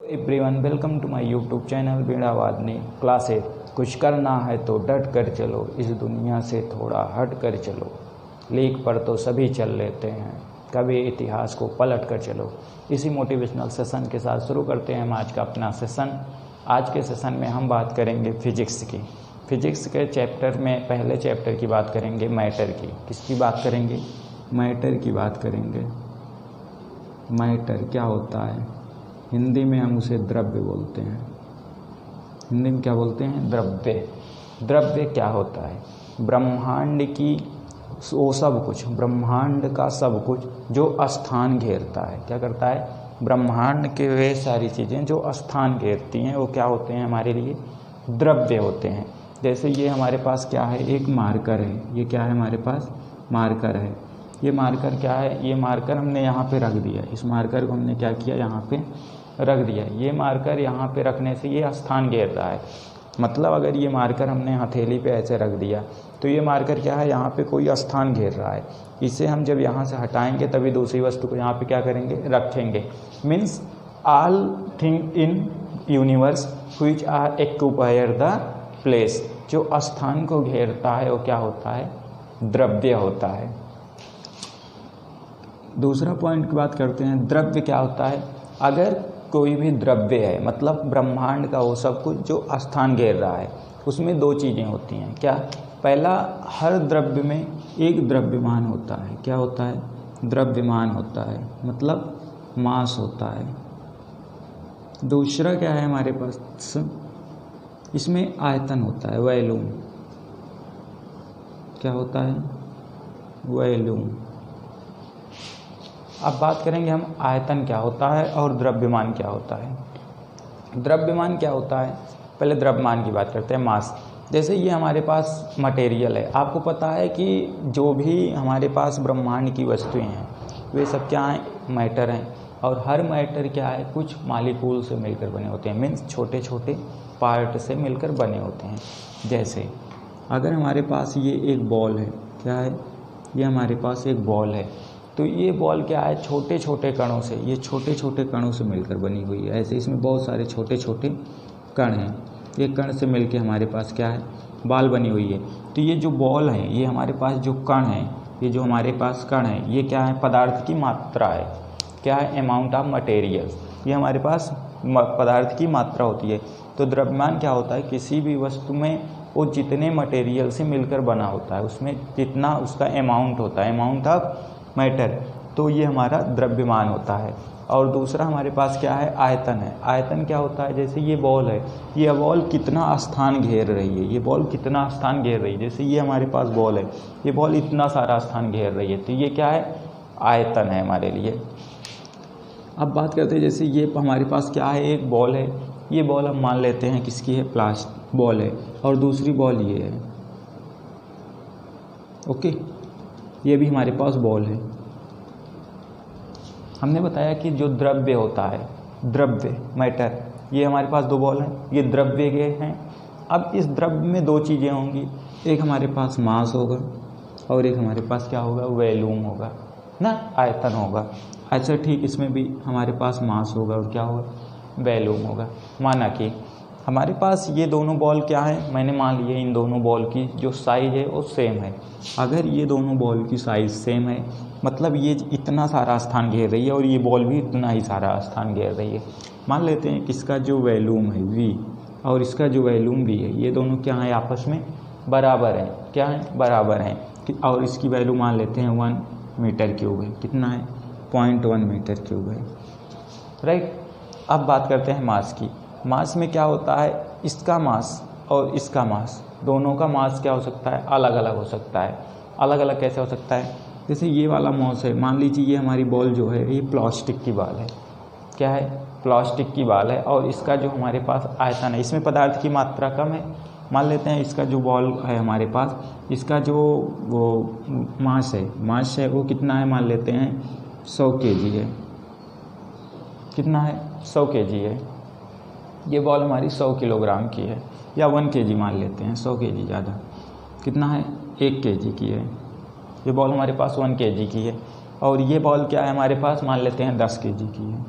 Everyone welcome to my YouTube channel बीड़ा वादनी class 8। कुछ करना है तो डट कर चलो, इस दुनिया से थोड़ा हट कर चलो। लीक पर तो सभी चल लेते हैं, कभी इतिहास को पलट कर चलो। इसी मोटिवेशनल सेशन के साथ शुरू करते हैं हम आज का अपना सेशन। आज के सेशन में हम बात करेंगे फिजिक्स की। फिजिक्स के चैप्टर में पहले चैप्टर की बात करेंगे मैटर की। किसकी बात करेंगे? मैटर की बात करेंगे। मैटर क्या होता है? हिंदी में हम उसे द्रव्य बोलते हैं। हिंदी में क्या बोलते हैं? द्रव्य। द्रव्य क्या होता है? ब्रह्मांड की वो सब कुछ, ब्रह्मांड का सब कुछ जो स्थान घेरता है। क्या करता है? ब्रह्मांड के वे सारी चीज़ें जो स्थान घेरती हैं वो क्या होते हैं? हमारे लिए द्रव्य होते हैं। जैसे ये हमारे पास क्या है? एक मार्कर है। ये क्या है? हमारे पास मार्कर है। ये मार्कर क्या है? ये मार्कर हमने यहाँ पे रख दिया। इस मार्कर को हमने क्या किया? यहाँ पे रख दिया। ये मार्कर यहाँ पे रखने से ये स्थान घेर रहा है। मतलब अगर ये मार्कर हमने हथेली पे ऐसे रख दिया तो ये मार्कर क्या है? यहाँ पे कोई स्थान घेर रहा है। इसे हम जब यहाँ से हटाएंगे तभी दूसरी वस्तु को यहाँ पे क्या करेंगे? रखेंगे। Means all thing in universe which are occupy the place. जो स्थान को घेरता है वो क्या होता है? द्रव्य होता है। दूसरा पॉइंट की बात करते हैं। द्रव्य क्या होता है? अगर कोई भी द्रव्य है, मतलब ब्रह्मांड का वो सब कुछ जो स्थान घेर रहा है, उसमें दो चीज़ें होती हैं। क्या? पहला, हर द्रव्य में एक द्रव्यमान होता है। क्या होता है? द्रव्यमान होता है, मतलब मास होता है। दूसरा क्या है हमारे पास? इसमें आयतन होता है, वॉल्यूम। क्या होता है? वॉल्यूम। अब बात करेंगे हम आयतन क्या होता है और द्रव्यमान क्या होता है। द्रव्यमान क्या होता है? पहले द्रव्यमान की बात करते हैं। मास। जैसे ये हमारे पास मटेरियल है। आपको पता है कि जो भी हमारे पास ब्रह्मांड की वस्तुएं हैं वे सब क्या हैं? मैटर हैं। और हर मैटर क्या है? कुछ मालिक्यूल से मिलकर बने होते हैं। मीन्स छोटे छोटे पार्ट से मिलकर बने होते हैं। जैसे अगर हमारे पास ये एक बॉल है। क्या है? ये हमारे पास एक बॉल है। तो ये बॉल क्या है? छोटे छोटे कणों से, ये छोटे छोटे कणों से मिलकर बनी हुई है। ऐसे इसमें बहुत सारे छोटे छोटे कण हैं। ये कण से मिलकर हमारे पास क्या है? बॉल बनी हुई है। तो ये जो बॉल है, ये हमारे पास जो कण है, ये जो हमारे पास कण है, ये क्या है? पदार्थ की मात्रा है। क्या है? Amount of material. ये हमारे पास पदार्थ की मात्रा होती है। तो द्रव्यमान क्या होता है? किसी भी वस्तु में वो जितने मटेरियल से मिलकर बना होता है उसमें जितना उसका अमाउंट होता है, अमाउंट ऑफ मैटर, तो ये हमारा द्रव्यमान होता है। और दूसरा हमारे पास क्या है? आयतन है। आयतन क्या होता है? जैसे ये बॉल है, ये बॉल कितना स्थान घेर रही है, ये बॉल कितना स्थान घेर रही है। जैसे ये हमारे पास बॉल है, ये बॉल इतना सारा स्थान घेर रही है, तो ये क्या है? आयतन है हमारे लिए। अब बात करते हैं, जैसे ये हमारे पास क्या है? एक बॉल है। ये बॉल हम मान लेते हैं किसकी है? प्लास्टिक बॉल है। और दूसरी बॉल ये है। ओके, ये भी हमारे पास बॉल है। हमने बताया कि जो द्रव्य होता है, द्रव्य मैटर, ये हमारे पास दो बॉल हैं, ये द्रव्य के हैं। अब इस द्रव्य में दो चीज़ें होंगी। एक हमारे पास मास होगा और एक हमारे पास क्या होगा? वॉल्यूम होगा ना, आयतन होगा। ऐसा ठीक इसमें भी हमारे पास मास होगा और क्या होगा? वॉल्यूम होगा। माना कि हमारे पास ये दोनों बॉल क्या है? मैंने मान लिया इन दोनों बॉल की जो साइज़ है वो सेम है। अगर ये दोनों बॉल की साइज़ सेम है, मतलब ये इतना सारा स्थान घेर रही है और ये बॉल भी इतना ही सारा स्थान घेर रही है। मान लेते हैं कि इसका जो वॉल्यूम है v और इसका जो वॉल्यूम v है, ये दोनों क्या है? आपस में बराबर हैं। क्या है? बराबर हैं। और इसकी वैल्यू मान लेते हैं 1 मीटर क्यूब है। कितना है? 0.1 मीटर क्यूब है। राइट। अब बात करते हैं मास की। मास में क्या होता है? इसका मास और इसका मास, दोनों का मास क्या हो सकता है? अलग अलग हो सकता है। अलग अलग कैसे हो सकता है? जैसे ये वाला मास है, मान लीजिए ये हमारी बॉल जो है ये प्लास्टिक की बॉल है। क्या है? प्लास्टिक की बॉल है। और इसका जो हमारे पास आयतन है, इसमें पदार्थ की मात्रा कम है। मान लेते हैं इसका जो बॉल है हमारे पास, इसका जो वो मास है वो कितना है? मान लेते हैं 100 kg है। कितना है? 100 kg है। ये बॉल हमारी 100 किलोग्राम की है, या 1 kg मान लेते हैं, 100 kg ज़्यादा। कितना है? 1 kg की है। ये बॉल हमारे पास 1 kg की है। और ये बॉल क्या है हमारे पास? मान लेते हैं 10 kg की है।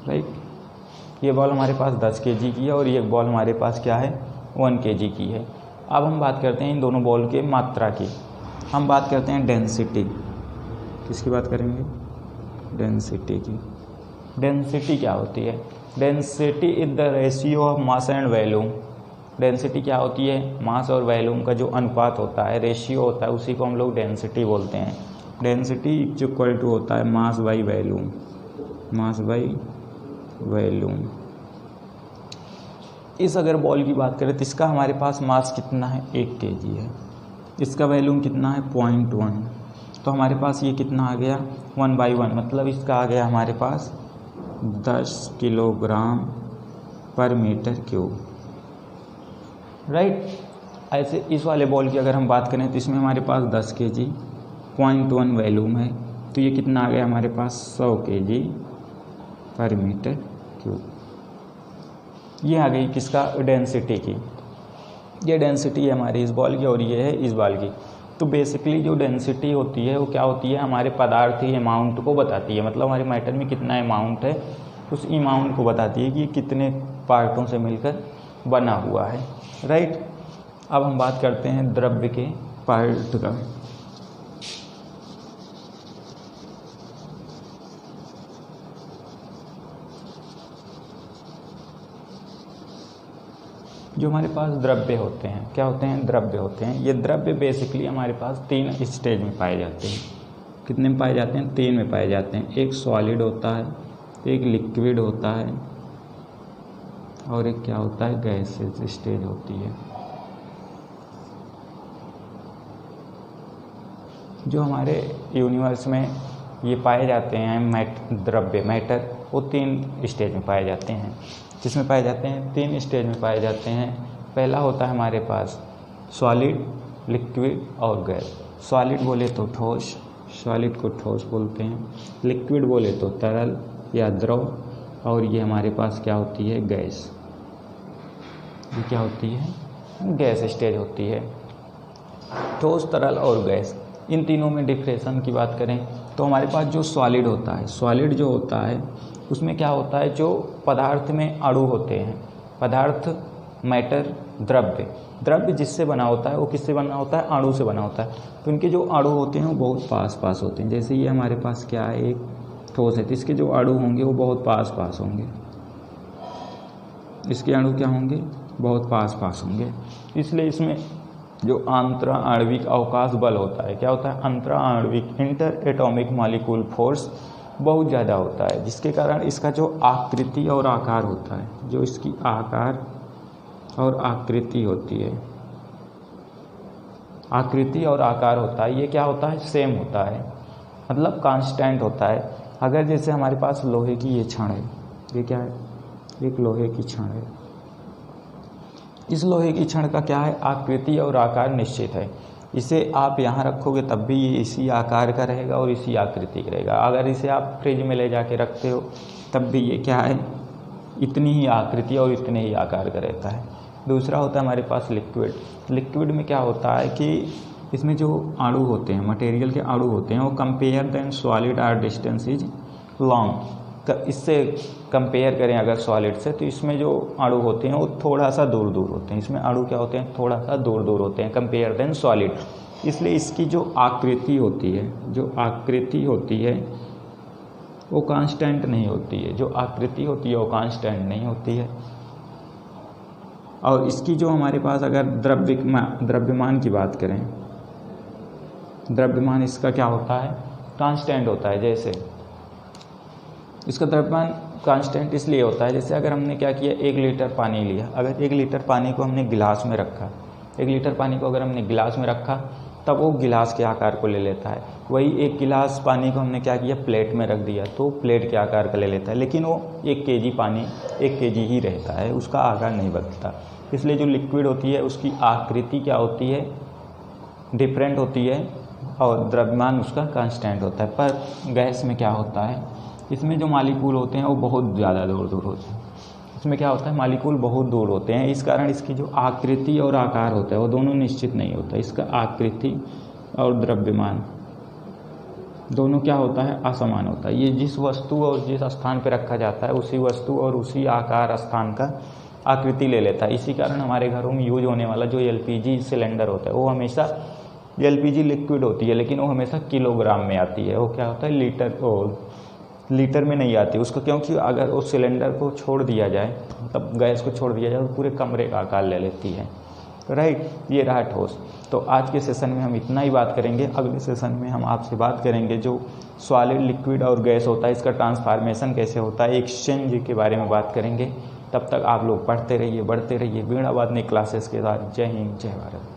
राइट। ये बॉल हमारे पास 10 kg की है और ये बॉल हमारे पास क्या है 1 kg की है। अब हम बात करते हैं इन दोनों बॉल के मात्रा की। हम बात करते हैं डेंसिटी। किसकी बात करेंगे? डेंसिटी की। डेंसिटी क्या होती है? Density is the ratio of mass and volume. Density क्या होती है? मास और वॉल्यूम का जो अनुपात होता है, रेशियो होता है, उसी को हम लोग डेंसिटी बोलते हैं। डेंसिटी इक्वल टू होता है mass by volume, mass by volume. इस अगर बॉल की बात करें तो इसका हमारे पास मास कितना है? 1 kg है। इसका वॉल्यूम कितना है? 0.1। तो हमारे पास ये कितना आ गया? 1/1, मतलब इसका आ गया हमारे पास 10 किलोग्राम पर मीटर क्यूब, राइट। ऐसे इस वाले बॉल की अगर हम बात करें तो इसमें हमारे पास 10 kg, 0.1 वॉल्यूम है, तो ये कितना आ गया हमारे पास? 100 kg पर मीटर क्यूब। ये आ गई किसका? डेंसिटी की। ये डेंसिटी है हमारी इस बॉल की और ये है इस बॉल की। तो बेसिकली जो डेंसिटी होती है वो क्या होती है? हमारे पदार्थ के अमाउंट को बताती है, मतलब हमारे मैटर में कितना अमाउंट है उस अमाउंट को बताती है कि कितने पार्टों से मिलकर बना हुआ है, राइट। अब हम बात करते हैं द्रव्य के पार्ट का। जो हमारे पास द्रव्य होते हैं, क्या होते हैं? द्रव्य होते हैं। ये द्रव्य बेसिकली हमारे पास 3 स्टेज में पाए जाते हैं। कितने में पाए जाते हैं? 3 में पाए जाते हैं। एक सॉलिड होता है, एक लिक्विड होता है और एक क्या होता है? गैसेज स्टेज होती है। जो हमारे यूनिवर्स में ये पाए जाते हैं द्रव्य मैटर, वो 3 स्टेज में पाए जाते हैं। किसमें पाए जाते हैं? 3 स्टेज में पाए जाते हैं। पहला होता है हमारे पास सॉलिड, लिक्विड और गैस। सॉलिड बोले तो ठोस, सॉलिड को ठोस बोलते हैं। लिक्विड बोले तो तरल या द्रव, और ये हमारे पास क्या होती है? गैस। ये क्या होती है? गैस स्टेज होती है। ठोस, तरल और गैस, इन तीनों में डिफ्रेंशन की बात करें तो हमारे पास जो सॉलिड होता है, सॉलिड जो होता है उसमें क्या होता है? जो पदार्थ में अणु होते हैं, पदार्थ, मैटर, द्रव्य। द्रव्य जिससे बना होता है वो किससे बना होता है? अणु से बना होता है। तो इनके जो अणु होते हैं वो बहुत पास पास होते हैं। जैसे ये हमारे पास क्या है? एक ठोस है, तो इसके जो अणु होंगे वो बहुत पास पास होंगे। इसके अणु क्या होंगे? बहुत पास पास होंगे। इसलिए इसमें जो अंतरा आणविक अवकाश बल होता है, क्या होता है? अंतरा आणविक इंटर एटॉमिक मॉलिक्यूल फोर्स बहुत ज़्यादा होता है, जिसके कारण इसका जो आकृति और आकार होता है, जो इसकी आकार और आकृति होती है, आकृति और आकार होता है, ये क्या होता है? सेम होता है, मतलब कांस्टेंट होता है। अगर जैसे हमारे पास लोहे की ये छड़ है, ये क्या है? एक लोहे की छड़ है। इस लोहे की छड़ का क्या है? आकृति और आकार निश्चित है। इसे आप यहाँ रखोगे तब भी ये इसी आकार का रहेगा और इसी आकृति का रहेगा। अगर इसे आप फ्रिज में ले जाके रखते हो तब भी ये क्या है? इतनी ही आकृति और इतने ही आकार का रहता है। दूसरा होता है हमारे पास लिक्विड। लिक्विड में क्या होता है कि इसमें जो अणु होते हैं, मटेरियल के अणु होते हैं, वो compare then solid are distance is long. इससे कंपेयर करें अगर सॉलिड से, तो इसमें जो अणु होते हैं वो थोड़ा सा दूर दूर होते हैं। इसमें अणु क्या होते हैं? थोड़ा सा दूर दूर होते हैं कंपेयर देन सॉलिड। इसलिए इसकी जो आकृति होती है, जो आकृति होती है वो कांस्टेंट नहीं होती है। जो आकृति होती है वो कांस्टेंट नहीं होती है। और इसकी जो हमारे पास अगर द्रव्यमान की बात करें, द्रव्यमान इसका क्या होता है? कांस्टेंट होता है। जैसे इसका द्रव्यमान कांस्टेंट इसलिए होता है, जैसे अगर हमने क्या किया, 1 लीटर पानी लिया, अगर 1 लीटर पानी को हमने गिलास में रखा, 1 लीटर पानी को अगर हमने गिलास में रखा तब वो गिलास के आकार को ले लेता है। वही 1 गिलास पानी को हमने क्या किया, प्लेट में रख दिया तो प्लेट के आकार का ले लेता है। लेकिन वो 1 kg पानी 1 kg ही रहता है, उसका आकार नहीं बदलता। इसलिए जो लिक्विड होती है उसकी आकृति क्या होती है? डिफरेंट होती है और द्रव्यमान उसका कांस्टेंट होता है। पर गैस में क्या होता है? इसमें जो मॉलिक्यूल होते हैं वो बहुत ज़्यादा दूर दूर होते हैं। इसमें क्या होता है? मॉलिक्यूल बहुत दूर होते हैं। इस कारण इसकी जो आकृति और आकार होता है वो दोनों निश्चित नहीं होता। इसका आकृति और द्रव्यमान दोनों क्या होता है, असमान होता है। ये जिस वस्तु और जिस स्थान पर रखा जाता है उसी वस्तु और उसी आकार स्थान का आकृति ले लेता है। इसी कारण हमारे घरों में यूज होने वाला जो एलपीजी सिलेंडर होता है वो हमेशा एलपीजी लिक्विड होती है, लेकिन वो हमेशा किलोग्राम में आती है। वो क्या होता है, लीटर में नहीं आती उसको, क्योंकि अगर उस सिलेंडर को छोड़ दिया जाए, मतलब गैस को छोड़ दिया जाए तो पूरे कमरे का आकार ले लेती है। राइट, ये रहा ठोस। तो आज के सेशन में हम इतना ही बात करेंगे। अगले सेशन में हम आपसे बात करेंगे जो सॉलिड, लिक्विड और गैस होता है, इसका ट्रांसफॉर्मेशन कैसे होता है, एक्सचेंज के बारे में बात करेंगे। तब तक आप लोग पढ़ते रहिए, बढ़ते रहिए। वीणावाद ने क्लासेस के साथ। जय हिंद, जय भारत।